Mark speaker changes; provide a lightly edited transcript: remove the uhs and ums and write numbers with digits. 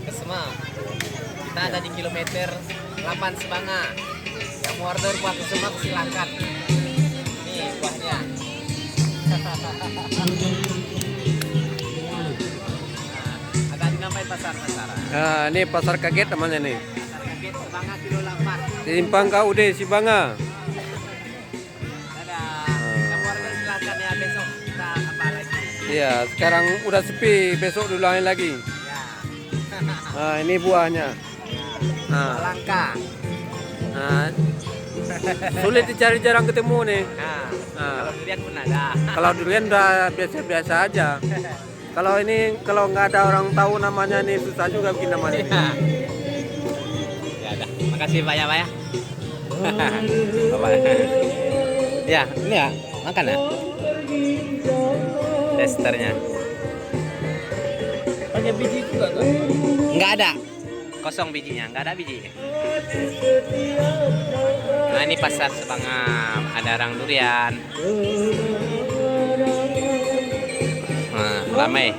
Speaker 1: ke Semak. Kita ada di kilometer 8 Sebanga. Yang mau order buah ke Semak silakan. Nih buahnya. Agak dinamain pasar-pasaran.
Speaker 2: Nah, ini pasar kaget namanya nih.
Speaker 1: Pasar kaget Sebanga kilo 8.
Speaker 2: Simpang KUD Sibanga.
Speaker 1: Yang mau order silakan ya, besok kita apa lagi?
Speaker 2: Iya, sekarang udah sepi, besok diulangi lagi.
Speaker 1: Ya.
Speaker 2: Nah, ini buahnya. Nah,
Speaker 1: Langka.
Speaker 2: nah, sulit dicari, jarang ketemu nih.
Speaker 1: Nah,
Speaker 2: Nah.
Speaker 1: kalau durian pun ada.
Speaker 2: Kalau durian udah biasa-biasa aja. Kalau ini kalau nggak ada orang tahu namanya nih susah juga bikin namanya.
Speaker 1: Ya udah, makasih Pak ya Pak ya. Bapak. Ya, ini ya, makan ya. Testernya.
Speaker 3: Ada biji juga kan?
Speaker 1: Nggak ada. Kosong bijinya, nggak ada biji. Nah ini pasar Sebanga, ada rang durian. Nah, ramai.